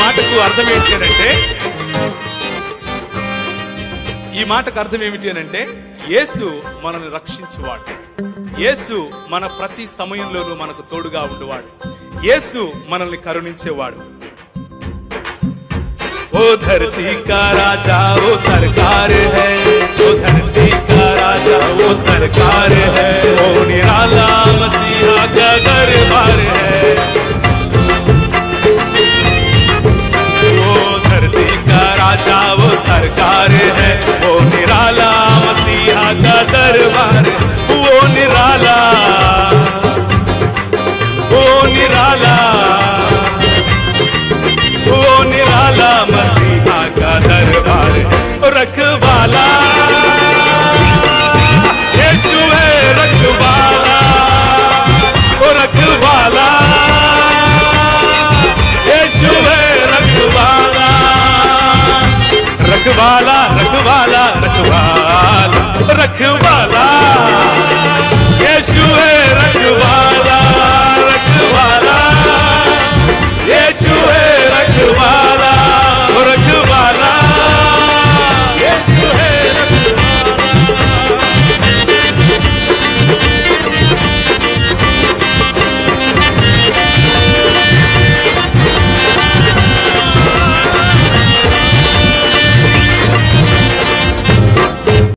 మాటకు అర్థం ఏంటి అనంటే, ఈ మాటకు అర్థం ఏమిటి అనంటే, యేసు మనల్ని రక్షించువాడు, యేసు మన ప్రతి సమయంలోనూ మనకు తోడుగా ఉండేవాడు, యేసు మనల్ని కరుణించేవాడు. ओ धरती का राजा वो सरकार है, ओ धरती का राजा वो सरकार है, ओ निराला मसीहा का दरबार है। ओ धरती का राजा वो सरकार है, वो निराला मसीहा का दरबार, वो निराला, वो निराला, वो निराला मसीहा का दरबार, रखवाला यीशु है, रखवाला, ओ रखवाला यीशु है, रखवाला, रखवाला